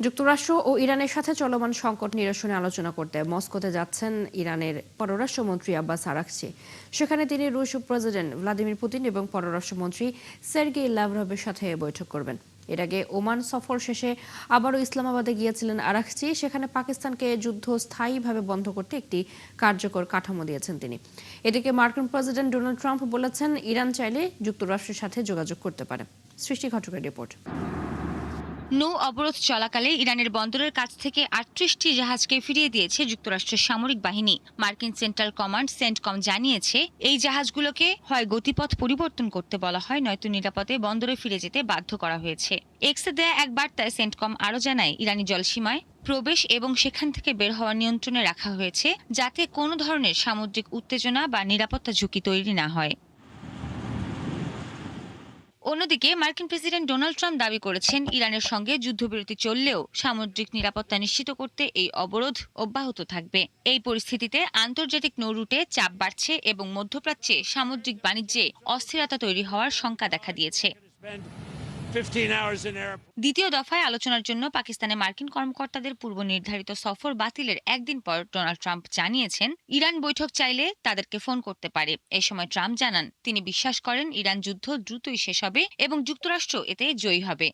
যুক্তরাষ্ট্র ও ইরানের সাথে চলমান সংকট নিরসনে আলোচনা করতে মস্কোতে যাচ্ছেন ইরানের পররাষ্ট্রমন্ত্রী আব্বাস আরাকচি। সেখানে তিনি রুশ প্রেসিডেন্ট ভ্লাদিমির পুতিন এবং পররাষ্ট্রমন্ত্রী সের্গেই ল্যাভরভের সাথে বৈঠক করবেন। এর আগে ওমান সফর শেষে আবারও ইসলামাবাদে গিয়েছিলেন আরাকচি। সেখানে পাকিস্তানকে যুদ্ধ স্থায়ীভাবে বন্ধ করতে একটি কার্যকর কাঠামো দিয়েছেন তিনি। এদিকে মার্কিন প্রেসিডেন্ট ডোনাল্ড ট্রাম্প বলেছেন, ইরান চাইলে যুক্তরাষ্ট্রের সাথে যোগাযোগ করতে পারে। সৃষ্টি ঘটকের রিপোর্ট। নৌ অবরোধ চলাকালে ইরানের বন্দরের কাছ থেকে ৩৮টি জাহাজকে ফিরিয়ে দিয়েছে যুক্তরাষ্ট্রের সামরিক বাহিনী। মার্কিন সেন্ট্রাল কমান্ড সেন্টকম জানিয়েছে, এই জাহাজগুলোকে হয় গতিপথ পরিবর্তন করতে বলা হয়, নয়তো নিরাপদে বন্দরে ফিরে যেতে বাধ্য করা হয়েছে। এক্সে দেয়া এক বার্তায় সেন্টকম আরও জানায়, ইরানি জলসীমায় প্রবেশ এবং সেখান থেকে বের হওয়া নিয়ন্ত্রণে রাখা হয়েছে, যাতে কোনো ধরনের সামুদ্রিক উত্তেজনা বা নিরাপত্তা ঝুঁকি তৈরি না হয়। অন্যদিকে মার্কিন প্রেসিডেন্ট ডোনাল্ড ট্রাম্প দাবি করেছেন, ইরানের সঙ্গে যুদ্ধবিরতি চললেও সামুদ্রিক নিরাপত্তা নিশ্চিত করতে এই অবরোধ অব্যাহত থাকবে। এই পরিস্থিতিতে আন্তর্জাতিক নৌ রুটে চাপ বাড়ছে এবং মধ্যপ্রাচ্যে সামুদ্রিক বাণিজ্যে অস্থিরতা তৈরি হওয়ার শঙ্কা দেখা দিয়েছে। দ্বিতীয় দফায় আলোচনার জন্য পাকিস্তানে মার্কিন কর্মকর্তাদের পূর্ব নির্ধারিত সফর বাতিলের একদিন পর ডোনাল্ড ট্রাম্প জানিয়েছেন, ইরান বৈঠক চাইলে তাদেরকে ফোন করতে পারে। এই সময় ট্রাম্প জানান, তিনি বিশ্বাস করেন ইরান যুদ্ধ দ্রুতই শেষ হবে এবং যুক্তরাষ্ট্র এতে জয়ী হবে।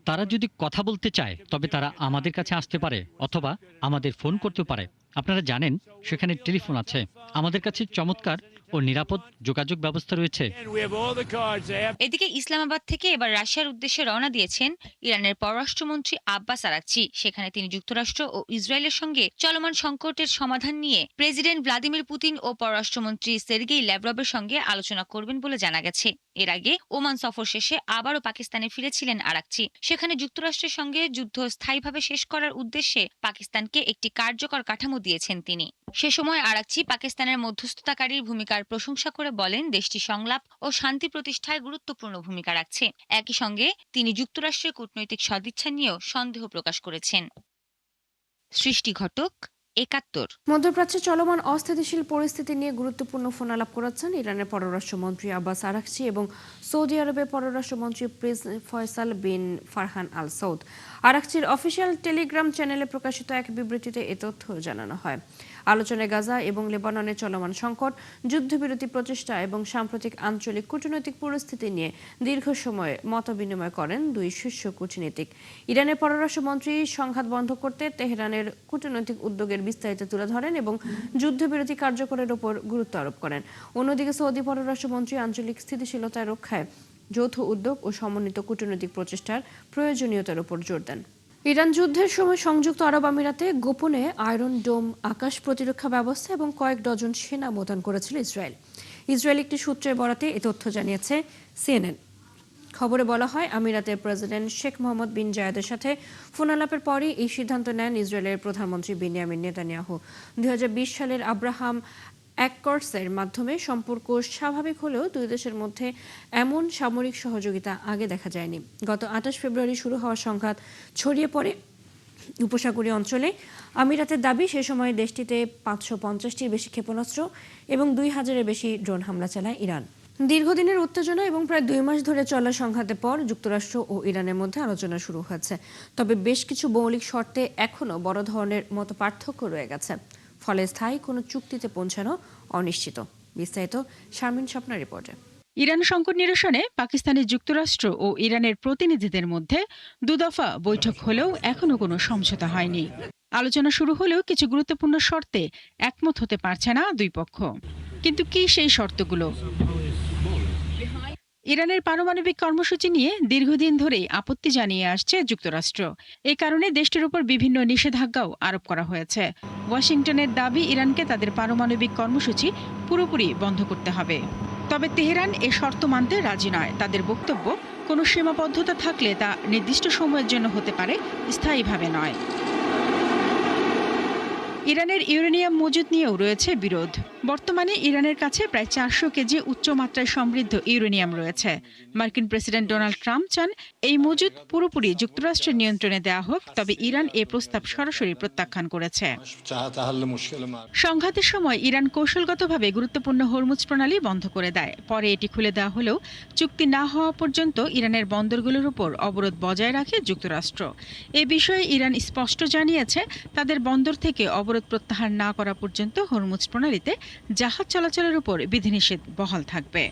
তারা যদি কথা বলতে চায় তবে তারা আমাদের কাছে আসতে পারে অথবা আমাদের ফোন করতে পারে। আপনারা জানেন সেখানে টেলিফোন আছে। আমাদের কাছে চমৎকার ও নিরাপদ যোগাযোগ ব্যবস্থা রয়েছে। এদিকে ইসলামাবাদ থেকে এবার রাশিয়ার উদ্দেশ্যে রওনা দিয়েছেন ইরানের পররাষ্ট্রমন্ত্রী আব্বাস আরাকচি। সেখানে তিনি যুক্তরাষ্ট্র ও ইসরায়েলের সঙ্গে চলমান সংকটের সমাধান নিয়ে প্রেসিডেন্ট ভ্লাদিমির পুতিন ও পররাষ্ট্রমন্ত্রী সের্গেই ল্যাভরভের সঙ্গে আলোচনা করবেন বলে জানা গেছে। এর আগে ওমান সফর শেষে আবারও পাকিস্তানে ফিরেছিলেন আরাকচি। সেখানে যুক্তরাষ্ট্রের সঙ্গে যুদ্ধ স্থায়ীভাবে শেষ করার উদ্দেশ্যে পাকিস্তানকে একটি কার্যকর কাঠামো দিয়েছেন তিনি। সে সময় আরাকচি পাকিস্তানের মধ্যস্থতাকারীর ভূমিকার প্রশংসা করে বলেন, দেশটি সংলাপ ও শান্তি প্রতিষ্ঠায় গুরুত্বপূর্ণ ভূমিকা রাখছে। একই সঙ্গে তিনি যুক্তরাষ্ট্রের কূটনৈতিক সদিচ্ছা নিয়েও সন্দেহ প্রকাশ করেছেন। সৃষ্টি ঘটক, ৭১। মধ্যপ্রাচ্যে চলমান অস্থিতিশীল পরিস্থিতি নিয়ে গুরুত্বপূর্ণ ফোনালাপ করেছেন ইরানের পররাষ্ট্রমন্ত্রী আব্বাস আরাকচি এবং সৌদি আরবের পররাষ্ট্রমন্ত্রী প্রিন্স ফয়সাল বিন ফারহান আল সৌদ। আরাকচির অফিসিয়াল টেলিগ্রাম চ্যানেলে প্রকাশিত এক বিবৃতিতে এ তথ্য জানানো হয়। আলোচনায় গাজা এবং লেবাননের চলমান সংকট, যুদ্ধবিরতি প্রচেষ্টা এবং সাম্প্রতিক আঞ্চলিক কূটনৈতিক পরিস্থিতি নিয়ে দীর্ঘ সময় মতবিনিময় করেন দুই শীর্ষ কূটনীতিক। ইরানের পররাষ্ট্রমন্ত্রী সংঘাত বন্ধ করতে তেহরানের কূটনৈতিক উদ্যোগের বিস্তারিত তুলে ধরেন এবং যুদ্ধবিরতি কার্যকরের উপর গুরুত্ব আরোপ করেন। অন্যদিকে সৌদি পররাষ্ট্রমন্ত্রী আঞ্চলিক স্থিতিশীলতা রক্ষায় যৌথ উদ্যোগ ও সমন্বিত কূটনৈতিক প্রচেষ্টার প্রয়োজনীয়তার উপর জোর দেন। ইরান যুদ্ধের সময় সংযুক্ত আরব আমিরাতে গোপনে আয়রন ডোম আকাশ প্রতিরক্ষা ব্যবস্থা এবং কয়েক ডজন সেনা মোতায়েন করেছিল ইসরায়েল। ইসরায়েল একটি সূত্রের বরাতে এ তথ্য জানিয়েছে সিএনএন। খবরে বলা হয়, আমিরাতের প্রেসিডেন্ট শেখ মোহাম্মদ বিন জায়েদের সাথে ফোনালাপের পরই এই সিদ্ধান্ত নেন ইসরায়েলের প্রধানমন্ত্রী বেনিয়ামিন নেতানিয়াহু। ২০২০ সালের আব্রাহাম অ্যাকর্ডসের মাধ্যমে সম্পর্ক স্বাভাবিক হলেও দুই দেশের মধ্যে এমন সামরিক সহযোগিতা আগে দেখা যায়নি। গত ২৮ ফেব্রুয়ারি শুরু হওয়া সংঘাত ছড়িয়ে পড়ে উপসাগরীয় অঞ্চলে। আমিরাতের দাবি, সে সময় দেশটিতে ৫৫০টির বেশি ক্ষেপণাস্ত্র এবং ২,০০০-এর বেশি ড্রোন হামলা চালায় ইরান। দীর্ঘদিনের উত্তেজনা এবং প্রায় ২ মাস ধরে চলা সংঘাতের পর যুক্তরাষ্ট্র ও ইরানের মধ্যে আলোচনা শুরু হয়েছে। তবে বেশ কিছু মৌলিক শর্তে এখনও বড় ধরনের মত পার্থক্য রয়ে গেছে। ফলে স্থায়ী কোনো চুক্তিতে পৌঁছানো অনিশ্চিত। বিস্তারিত শারমিন স্বপ্নার রিপোর্টে। ইরান সংকট নিরসনে পাকিস্তানের যুক্তরাষ্ট্র ও ইরানের প্রতিনিধিদের মধ্যে দুদফা বৈঠক হলেও এখনো কোনো সমঝোতা হয়নি। আলোচনা শুরু হলেও কিছু গুরুত্বপূর্ণ শর্তে একমত হতে পারছে না দুই পক্ষ। কিন্তু কি সেই শর্তগুলো? ইরানের পারমাণবিক কর্মসূচি নিয়ে দীর্ঘদিন ধরেই আপত্তি জানিয়ে আসছে যুক্তরাষ্ট্র। এ কারণে দেশটির উপর বিভিন্ন নিষেধাজ্ঞাও আরোপ করা হয়েছে। ওয়াশিংটনের দাবি, ইরানকে তাদের পারমাণবিক কর্মসূচি পুরোপুরি বন্ধ করতে হবে। তবে তেহরান এ শর্ত মানতে রাজি নয়। তাদের বক্তব্য, কোনো সীমাবদ্ধতা থাকলে তা নির্দিষ্ট সময়ের জন্য হতে পারে, স্থায়ীভাবে নয়। ইরানের ইউরেনিয়াম মজুদ নিয়েও রয়েছে বিরোধ। বর্তমানে ইরানের কাছে প্রায় 400 কেজি উচ্চমাত্রায় সমৃদ্ধ ইউরেনিয়াম রয়েছে। মার্কিন প্রেসিডেন্ট ডোনাল্ড ট্রাম্প চান এই মজুদ পুরোপুরি যুক্তরাষ্ট্রের নিয়ন্ত্রণে দেওয়া হোক, তবে ইরান এ প্রস্তাব সরাসরি প্রত্যাখ্যান করেছে। সংঘাতের সময় ইরান কৌশলগতভাবে গুরুত্বপূর্ণ হরমুজ প্রণালী বন্ধ করে দেয়। পরে এটি খুলে দেওয়া হলেও চুক্তি না হওয়া পর্যন্ত ইরানের বন্দরগুলোর উপর অবরোধ বজায় রাখে যুক্তরাষ্ট্র। এ বিষয়ে ইরান স্পষ্ট জানিয়েছে, তাদের বন্দর থেকে অবরোধ প্রত্যাহার না করা পর্যন্ত হরমুজ প্রণালীতে জাহাজ চলাচলের উপর বিধিনিষেধ বহাল থাকবে।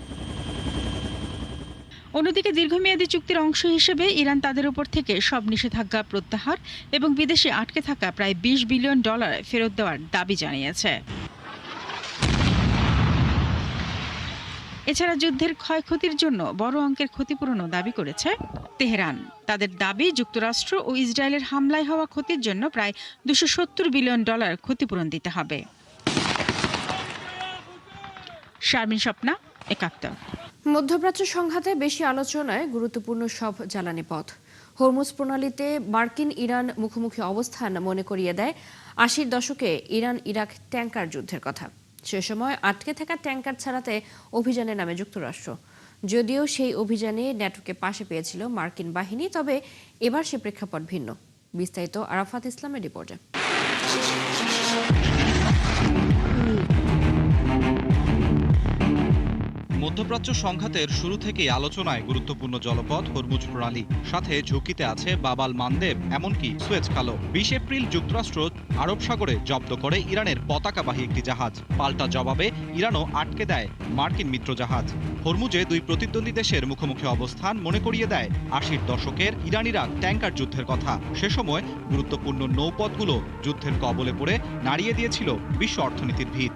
অন্যদিকে দীর্ঘমেয়াদী চুক্তির অংশ হিসেবে ইরান তাদের উপর থেকে সব নিষেধাজ্ঞা প্রত্যাহার এবং বিদেশে আটকে থাকা প্রায় $20 বিলিয়ন ফেরত দেওয়ার দাবি জানিয়েছে। এছাড়া যুদ্ধের ক্ষয়ক্ষতির জন্য বড় অঙ্কের ক্ষতিপূরণও দাবি করেছে তেহরান। তাদের দাবি, যুক্তরাষ্ট্র ও ইসরায়েলের হামলায় হওয়া ক্ষতির জন্য প্রায় $270 বিলিয়ন ক্ষতিপূরণ দিতে হবে। শারমিন স্বপ্না, একাত্তর। মধ্যপ্রাচ্য সংঘাতে বেশি আলোচনায় গুরুত্বপূর্ণ সব জ্বালানি পথ। হরমুজ প্রণালীতে মার্কিন ইরান মুখোমুখি অবস্থান মনে করিয়ে দেয় 80-র দশকে ইরান ইরাক ট্যাঙ্কার যুদ্ধের কথা। সে সময় আটকে থাকা ট্যাঙ্কার ছাড়াতে অভিযানে নামে যুক্তরাষ্ট্র। যদিও সেই অভিযানে ন্যাটোকে পাশে পেয়েছিল মার্কিন বাহিনী, তবে এবার সে প্রেক্ষাপট ভিন্ন। বিস্তারিত আরাফাত ইসলামের রিপোর্টে। মধ্যপ্রাচ্য সংঘাতের শুরু থেকেই আলোচনায় গুরুত্বপূর্ণ জলপথ হরমুজ প্রণালী, সাথে ঝুঁকিতে আছে বাবাল মানদেব, এমনকি সুয়েজ খালও। 20 এপ্রিল যুক্তরাষ্ট্র আরব সাগরে জব্দ করে ইরানের পতাকাবাহী একটি জাহাজ। পাল্টা জবাবে ইরানও আটকে দেয় মার্কিন মিত্র জাহাজ। হরমুজে দুই প্রতিদ্বন্দ্বী দেশের মুখোমুখি অবস্থান মনে করিয়ে দেয় 80-র দশকের ইরান ইরাক ট্যাঙ্কার যুদ্ধের কথা। সে সময় গুরুত্বপূর্ণ নৌপথগুলো যুদ্ধের কবলে পড়ে নাড়িয়ে দিয়েছিল বিশ্ব অর্থনীতির ভিত।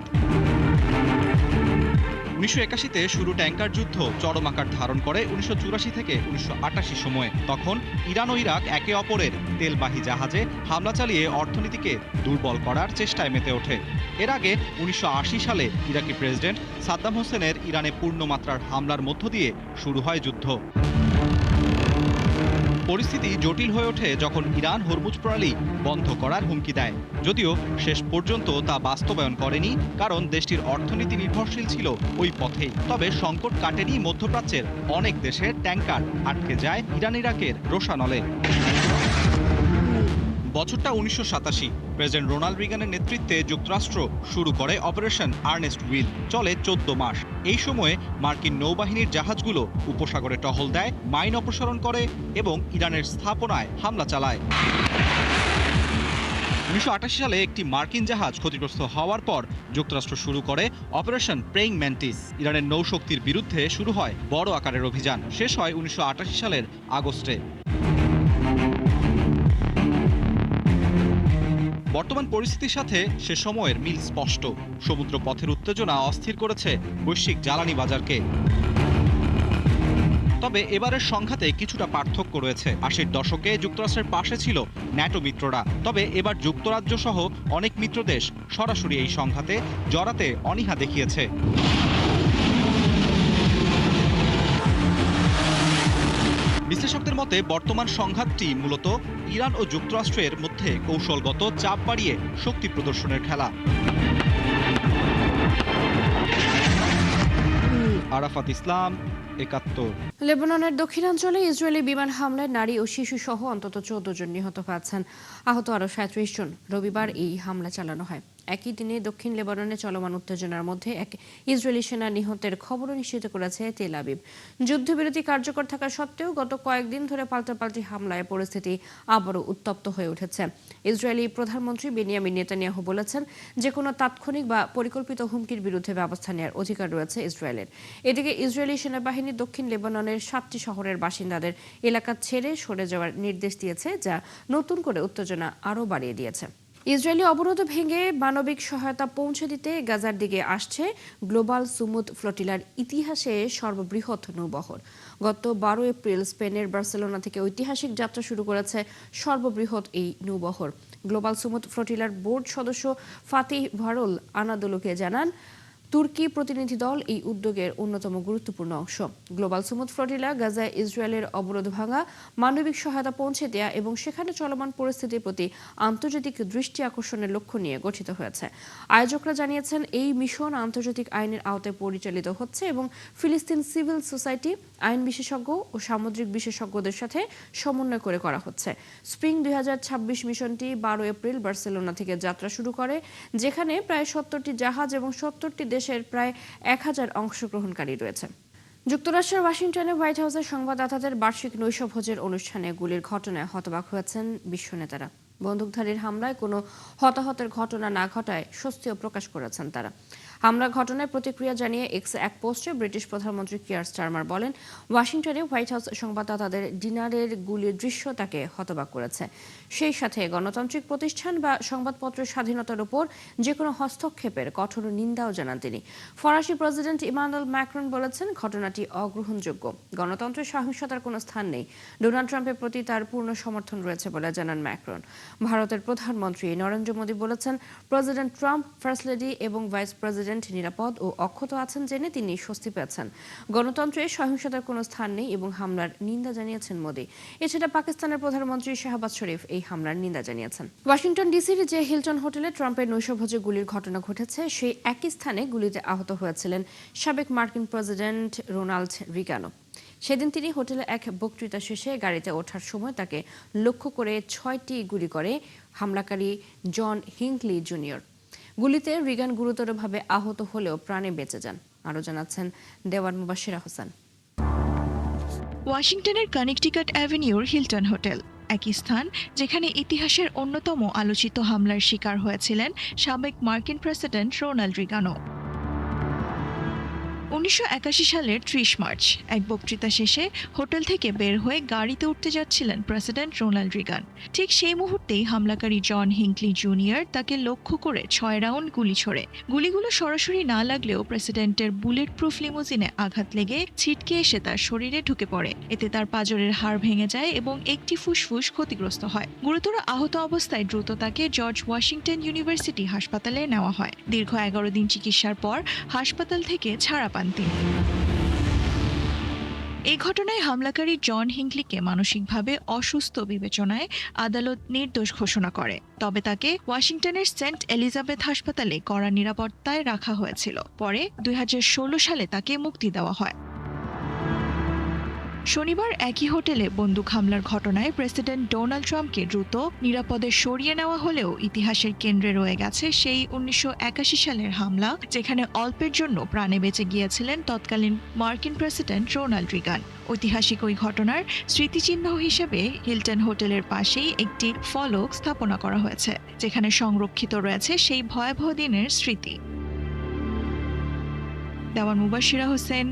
1981-তে শুরু ট্যাঙ্কার যুদ্ধ চরম আকার ধারণ করে 1984 থেকে 1988 সময়ে। তখন ইরান ও ইরাক একে অপরের তেলবাহী জাহাজে হামলা চালিয়ে অর্থনীতিকে দুর্বল করার চেষ্টায় মেতে ওঠে। এর আগে 1980 সালে ইরাকি প্রেসিডেন্ট সাদ্দাম হোসেনের ইরানে পূর্ণমাত্রার হামলার মধ্য দিয়ে শুরু হয় যুদ্ধ। পরিস্থিতি জটিল হয়ে ওঠে যখন ইরান হরমুজ প্রণালী বন্ধ করার হুমকি দেয়। যদিও শেষ পর্যন্ত তা বাস্তবায়ন করেনি, কারণ দেশটির অর্থনীতি নির্ভরশীল ছিল ওই পথেই। তবে সংকট কাটেনি মধ্যপ্রাচ্যের অনেক দেশের ট্যাঙ্কার আটকে যায় ইরান ইরাকের রোশানলে। বছরটা 1987। প্রেসিডেন্ট রোনাল্ড রিগানের নেতৃত্বে যুক্তরাষ্ট্র শুরু করে অপারেশন আর্নেস্ট উইল। চলে 14 মাস। এই সময়ে মার্কিন নৌবাহিনীর জাহাজগুলো উপসাগরে টহল দেয়, মাইন অপসারণ করে এবং ইরানের স্থাপনায় হামলা চালায়। 1988 সালে একটি মার্কিন জাহাজ ক্ষতিগ্রস্ত হওয়ার পর যুক্তরাষ্ট্র শুরু করে অপারেশন প্রেইং ম্যান্টিস। ইরানের নৌশক্তির বিরুদ্ধে শুরু হয় বড় আকারের অভিযান। শেষ হয় 1988 সালের আগস্টে। বর্তমান পরিস্থিতির সাথে সে সময়ের মিল স্পষ্ট। সমুদ্র পথের উত্তেজনা অস্থির করেছে বৈশ্বিক জ্বালানি বাজারকে। তবে এবারের সংঘাতে কিছুটা পার্থক্য রয়েছে। 80-র দশকে যুক্তরাষ্ট্রের পাশে ছিল ন্যাটো মিত্ররা, তবে এবার যুক্তরাজ্য সহ অনেক মিত্রদেশ সরাসরি এই সংঘাতে জড়াতে অনীহা দেখিয়েছে। বিশ্লেষকদের মতে বর্তমান সংঘাতটি মূলত ইরান ও যুক্তরাষ্ট্রের মধ্যে কৌশলগত চাপ বাড়িয়ে শক্তি প্রদর্শনের খেলা। আরাফাত ইসলাম, একাত্তর। লেবাননের দক্ষিণাঞ্চলে ইসরায়েলি বিমান হামলায় নারী ও শিশু সহ অন্তত 14 জন নিহত হয়েছেন, আহত আরও 37 জন। রবিবার এই হামলা চালানো হয়। একই দিনে দক্ষিণ লেবাননে চলমান উত্তেজনার মধ্যে এক ইসরায়েলি সেনা নিহতের খবরও নিশ্চিত করেছে তেল আবিব। যুদ্ধবিরতি কার্যকর থাকা সত্ত্বেও গত কয়েকদিন ধরে পাল্টাপাল্টি হামলায় পরিস্থিতি আবারও উত্তপ্ত হয়ে উঠেছে। ইসরায়েলি প্রধানমন্ত্রী বেনিয়ামিন নেতানিয়াহু বলেছেন, যে কোনো তাৎক্ষণিক বা পরিকল্পিত হুমকির বিরুদ্ধে ব্যবস্থা নেওয়ার অধিকার রয়েছে ইসরায়েলের। এদিকে ইসরায়েলি সেনাবাহিনী দক্ষিণ লেবাননের 7টি শহরের বাসিন্দাদের এলাকা ছেড়ে সরে যাওয়ার নির্দেশ দিয়েছে, যা নতুন করে উত্তেজনা আরও বাড়িয়ে দিয়েছে। ইসরায়েলি অবরোধ ভেঙে মানবিক সহায়তা পৌঁছে দিতে গাজার দিকে আসছে গ্লোবাল সুমুদ ফ্লোটিলার ইতিহাসে সর্ববৃহৎ নৌবহর। গত 12 এপ্রিল স্পেনের বার্সেলোনা থেকে ঐতিহাসিক যাত্রা শুরু করেছে সর্ববৃহৎ এই নৌবহর। গ্লোবাল সুমুদ ফ্লোটিলার বোর্ড সদস্য ফাতিহ ভারুল আনাদুলুকে জানান, তুর্কি প্রতিনিধি দল এই উদ্যোগের অন্যতম গুরুত্বপূর্ণ অংশ। গ্লোবাল সুমুদ ফ্লোটিলা গাজায় ইসরায়েলের অবরোধ ভাঙা, মানবিক সহায়তা পৌঁছে দেয়া এবং সেখানে চলমান পরিস্থিতির প্রতি আন্তর্জাতিক দৃষ্টি আকর্ষণের লক্ষ্য নিয়ে গঠিত হয়েছে। আয়োজকরা জানিয়েছেন এই মিশন আন্তর্জাতিক আইনের আওতায় পরিচালিত হচ্ছে এবং ফিলিস্তিন সিভিল সোসাইটি, আইন বিশেষজ্ঞ ও সামুদ্রিক বিশেষজ্ঞদের সাথে সমন্বয় করে করা হচ্ছে। স্প্রিং 2026 মিশনটি 12 এপ্রিল বার্সেলোনা থেকে যাত্রা শুরু করে, যেখানে প্রায় 70টি জাহাজ এবং 70টি দেশের প্রায় 1000 অংশগ্রহণকারী রয়েছে। যুক্তরাষ্ট্রের ওয়াশিংটনে হোয়াইট হাউসের সংবাদদাতাদের বার্ষিক নৈশভোজের অনুষ্ঠানে গুলির ঘটনায় হতবাক হয়েছেন বিশ্ব নেতারা। বন্দুকধারীর হামলায় কোনো হতাহতের ঘটনা না ঘটায় স্বস্তিও প্রকাশ করেছেন তারা। হামলার ঘটনায় প্রতিক্রিয়া জানিয়ে এক্সে এক পোস্টে ব্রিটিশ প্রধানমন্ত্রী কিয়ার স্টারমার বলেন, ওয়াশিংটনে হোয়াইট হাউস সংবাদদাতাদের ডিনারের গুলির দৃশ্য তাকে হতবাক করেছে। সেই সাথে গণতান্ত্রিক প্রতিষ্ঠান বা সংবাদপত্রের স্বাধীনতার উপর যে কোনো হস্তক্ষেপের কঠোর নিন্দাও জানান তিনি। ফরাসি প্রেসিডেন্ট ইমানুয়েল ম্যাক্রন বলেছেন, ঘটনাটি অগ্রহণযোগ্য। গণতন্ত্রের সহিংসতার কোনো স্থান নেই। ডোনাল্ড ট্রাম্পের প্রতি তার পূর্ণ সমর্থন রয়েছে বলে জানান ম্যাক্রন। ভারতের প্রধানমন্ত্রী নরেন্দ্র মোদী বলেছেন, প্রেসিডেন্ট ট্রাম্প, ফার্স্ট লেডি এবং ভাইস প্রেসিডেন্ট নিরাপদ ও অক্ষত আছেন জেনে তিনি স্বস্তি পেয়েছেন। গণতন্ত্রে সহিংসতার কোনো স্থান নেই এবং হামলার নিন্দা জানিয়েছেন মোদী। এছাড়া পাকিস্তানের প্রধানমন্ত্রী শাহবাজ শরীফ এই হামলার নিন্দা জানিয়েছেন। ওয়াশিংটন ডিসির যে হিলটন হোটেলে ট্রাম্পের নৈশভোজে গুলির ঘটনা ঘটেছে, সেই একই স্থানে গুলিতে আহত হয়েছিলেন সাবেক মার্কিন প্রেসিডেন্ট রোনাল্ড রিগানো। সেদিন তিনি হোটেলে এক বক্তৃতা শেষে গাড়িতে ওঠার সময় তাকে লক্ষ্য করে 6টি গুলি করে হামলাকারী জন হিংকলি জুনিয়র। গুলিতে রিগান গুরুতরভাবে আহত হলেও প্রাণে বেঁচে যান। আরও জানাচ্ছেন দেওয়ান মুবাশিরা হোসেন। ওয়াশিংটনের কানেকটিকাট অ্যাভিনিউর হিলটন হোটেল, একই স্থান যেখানে ইতিহাসের অন্যতম আলোচিত হামলার শিকার হয়েছিলেন সাবেক মার্কিন প্রেসিডেন্ট রোনাল্ড রিগানো। 1981 সালের 30 মার্চ এক বক্তৃতা শেষে হোটেল থেকে বের হয়ে গাড়িতে উঠতে যাচ্ছিলেন প্রেসিডেন্ট রোনাল্ড রিগান। ঠিক সেই মুহূর্তেই হামলাকারী জন হিংকলি জুনিয়র তাকে লক্ষ্য করে 6 রাউন্ড গুলি ছোড়ে। গুলিগুলো সরাসরি না লাগলেও প্রেসিডেন্টের বুলেট প্রুফ লিমুজিনে আঘাত লেগে ছিটকে এসে তার শরীরে ঢুকে পড়ে। এতে তার পাঁজরের হাড় ভেঙে যায় এবং একটি ফুসফুস ক্ষতিগ্রস্ত হয়। গুরুতর আহত অবস্থায় দ্রুত তাকে জর্জ ওয়াশিংটন ইউনিভার্সিটি হাসপাতালে নেওয়া হয়। দীর্ঘ 11 দিন চিকিৎসার পর হাসপাতাল থেকে ছাড়া পান তিনি। এই ঘটনায় হামলাকারী জন হিংকলিকে মানসিকভাবে অসুস্থ বিবেচনায় আদালত নির্দোষ ঘোষণা করে। তবে তাকে ওয়াশিংটনের সেন্ট এলিজাবেথ হাসপাতালে কড়া নিরাপত্তায় রাখা হয়েছিল। পরে 2016 সালে তাকে মুক্তি দেওয়া হয়। শনিবার একই হোটেলে বন্দুক হামলার ঘটনায় প্রেসিডেন্ট ডোনাল্ড ট্রাম্পকে দ্রুত নিরাপদে সরিয়ে নেওয়া হলেও ইতিহাসের কেন্দ্রে রয়ে গেছে সেই 1981 সালের হামলা, যেখানে অল্পের জন্য প্রাণে বেঁচে গিয়েছিলেন তৎকালীন মার্কিন প্রেসিডেন্ট রোনাল্ড রিগান। ঐতিহাসিক ওই ঘটনার স্মৃতিচিহ্ন হিসেবে হিলটন হোটেলের পাশেই একটি ফলক স্থাপনা করা হয়েছে, যেখানে সংরক্ষিত রয়েছে সেই ভয়াবহ দিনের স্মৃতি। দেওয়ান মুবাশিরা হোসেন,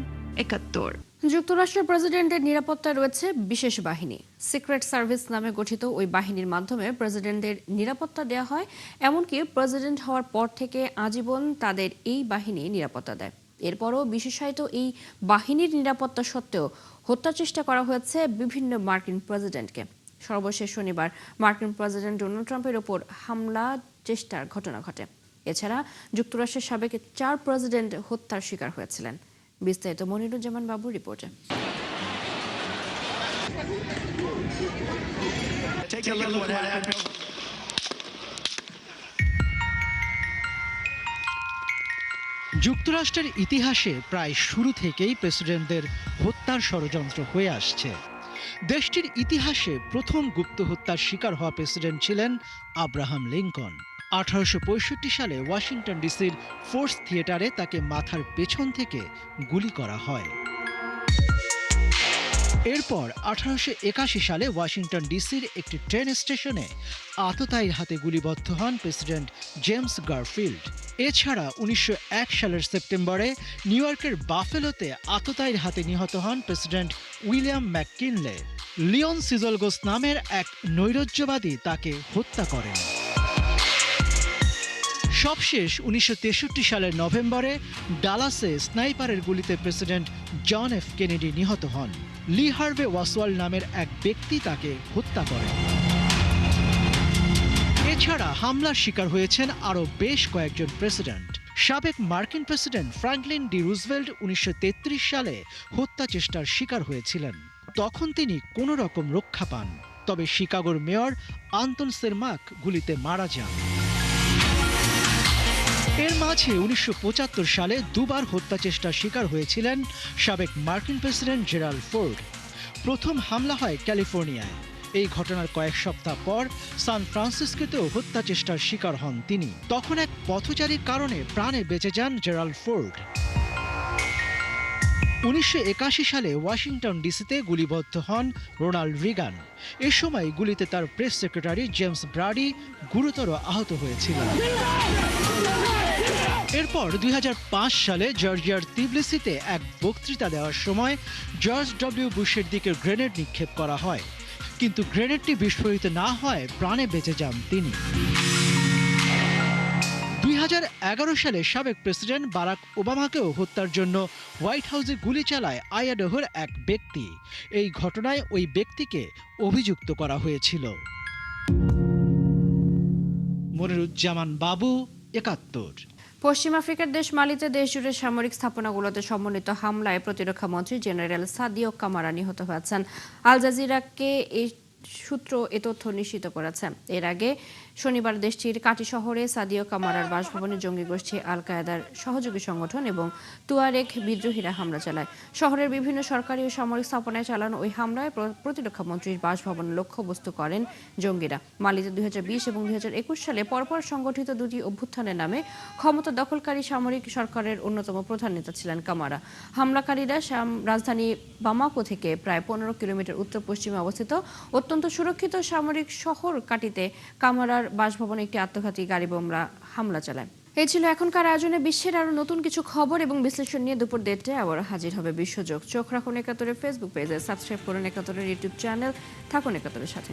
71। যুক্তরাষ্ট্রের প্রেসিডেন্টের নিরাপত্তায় রয়েছে বিশেষ বাহিনী। সিক্রেট সার্ভিস নামে গঠিত ওই বাহিনীর মাধ্যমে প্রেসিডেন্টের নিরাপত্তা দেওয়া হয়। এমনকি প্রেসিডেন্ট হওয়ার পর থেকে আজীবন তাদের এই বাহিনী নিরাপত্তা দেয়। এরপরও বিশেষায়িত এই বাহিনীর নিরাপত্তা সত্ত্বেও হত্যার চেষ্টা করা হয়েছে বিভিন্ন মার্কিন প্রেসিডেন্টকে। সর্বশেষ শনিবার মার্কিন প্রেসিডেন্ট ডোনাল্ড ট্রাম্পের ওপর হামলা চেষ্টার ঘটনা ঘটে। এছাড়া যুক্তরাষ্ট্রের সাবেক 4 প্রেসিডেন্ট হত্যার শিকার হয়েছিলেন। বিস্তারিত মনিরুজ্জামান বাবুর রিপোর্টে। যুক্তরাষ্ট্রের ইতিহাসে প্রায় শুরু থেকেই প্রেসিডেন্টদের হত্যার ষড়যন্ত্র হয়ে আসছে। দেশটির ইতিহাসে প্রথম গুপ্ত হত্যার শিকার হওয়া প্রেসিডেন্ট ছিলেন আব্রাহাম লিঙ্কন। 1865 সালে ওয়াশিংটন ডিসির ফোর্স থিয়েটারে তাকে মাথার পেছন থেকে গুলি করা হয়। এরপর 1881 সালে ওয়াশিংটন ডিসির একটি ট্রেন স্টেশনে আততায়ীর হাতে গুলিবদ্ধ হন প্রেসিডেন্ট জেমস গারফিল্ড। এছাড়া 1901 সালের সেপ্টেম্বরে নিউ ইয়র্কের বাফেলোতে আততায়ীর হাতে নিহত হন প্রেসিডেন্ট উইলিয়াম ম্যাককিনলে। লিওন সিজলগোস নামের এক নৈরাজ্যবাদী তাকে হত্যা করেন। সবশেষ 1963 সালের নভেম্বরে ডালাসে স্নাইপারের গুলিতে প্রেসিডেন্ট জন এফ কেনেডি নিহত হন। লি হার্ভে ওয়াসওয়াল্ড নামের এক ব্যক্তি তাকে হত্যা করেন। এছাড়া হামলার শিকার হয়েছেন আরও বেশ কয়েকজন প্রেসিডেন্ট। সাবেক মার্কিন প্রেসিডেন্ট ফ্রাঙ্কলিন ডি রুজভেল্ট 1933 সালে হত্যা চেষ্টার শিকার হয়েছিলেন। তখন তিনি কোনো রকম রক্ষা পান, তবে শিকাগোর মেয়র আন্তন সেরমাক গুলিতে মারা যান। এর মাঝে 1975 সালে দুবার হত্যা চেষ্টার শিকার হয়েছিলেন সাবেক মার্কিন প্রেসিডেন্ট জেরাল্ড ফোর্ড। প্রথম হামলা হয় ক্যালিফোর্নিয়ায়। এই ঘটনার কয়েক সপ্তাহ পর সান ফ্রান্সিসকোতেও হত্যা চেষ্টার শিকার হন তিনি। তখন এক পথচারীর কারণে প্রাণে বেঁচে যান জেরাল্ড ফোর্ড। 1981 সালে ওয়াশিংটন ডিসিতে গুলিবদ্ধ হন রোনাল্ড রিগান। এ সময় গুলিতে তার প্রেস সেক্রেটারি জেমস ব্রাডি গুরুতর আহত হয়েছিলেন। এরপর 2005 সালে জর্জিয়ার তিবলিসিতে এক বক্তৃতা দেওয়ার সময় জর্জ ডব্লিউ বুশের দিকে গ্রেনেড নিক্ষেপ করা হয়, কিন্তু গ্রেনেডটি বিস্ফোরিত না হয় প্রাণে বেঁচে যান তিনি। 2011 সালে সাবেক প্রেসিডেন্ট বারাক ওবামাকেও হত্যার জন্য হোয়াইট হাউসে গুলি চালায় আইডাহোর এক ব্যক্তি। এই ঘটনায় ওই ব্যক্তিকে অভিযুক্ত করা হয়েছিল। মনিরুজ্জামান বাবু, 71। পশ্চিম আফ্রিকার দেশ মালিতে দেশজুড়ে সামরিক স্থাপনাগুলোতে সমন্বিত হামলায় প্রতিরক্ষা মন্ত্রী জেনারেল সাদিও কামারা নিহত হয়েছেন। আল জাজিরাকে এই সূত্র এ তথ্য নিশ্চিত করেছে। এর আগে শনিবার দেশটির কাটি শহরে সাদিও কামারার বাসভবনে জঙ্গি গোষ্ঠী আল কায়েদার সহযোগী সংগঠন এবং তুয়ারেগ বিদ্রোহীরা হামলা চালায়। শহরের বিভিন্ন সরকারি ও সামরিক স্থাপনায় চালানো ওই হামলায় প্রতিরক্ষা মন্ত্রীর বাসভবন লক্ষ্যবস্তু করেন জঙ্গিরা। মালিতে 2020 এবং 2021 সালে পরপর সংগঠিত দুটি অভ্যুত্থানের নামে ক্ষমতা দখলকারী সামরিক সরকারের অন্যতম প্রধান নেতা ছিলেন কামারা। হামলাকারীরা রাজধানী বামাকো থেকে প্রায় 15 কিলোমিটার উত্তর পশ্চিমে অবস্থিত অত্যন্ত সুরক্ষিত সামরিক শহর কাটিতে কামারার বাসভবনে একটি আত্মঘাতী গাড়ি বোমা হামলা চালায়। এই ছিল এখনকার আয়োজনে বিশ্বের আরো নতুন কিছু খবর এবং বিশ্লেষণ নিয়ে দুপুর 1:30টায় আবার হাজির হবে বিশ্বযোগ। চোখ রাখুন 71-এর ফেসবুক পেজে, সাবস্ক্রাইব করুন 71-এর ইউটিউব চ্যানেল। থাকুন 71-এর সাথে।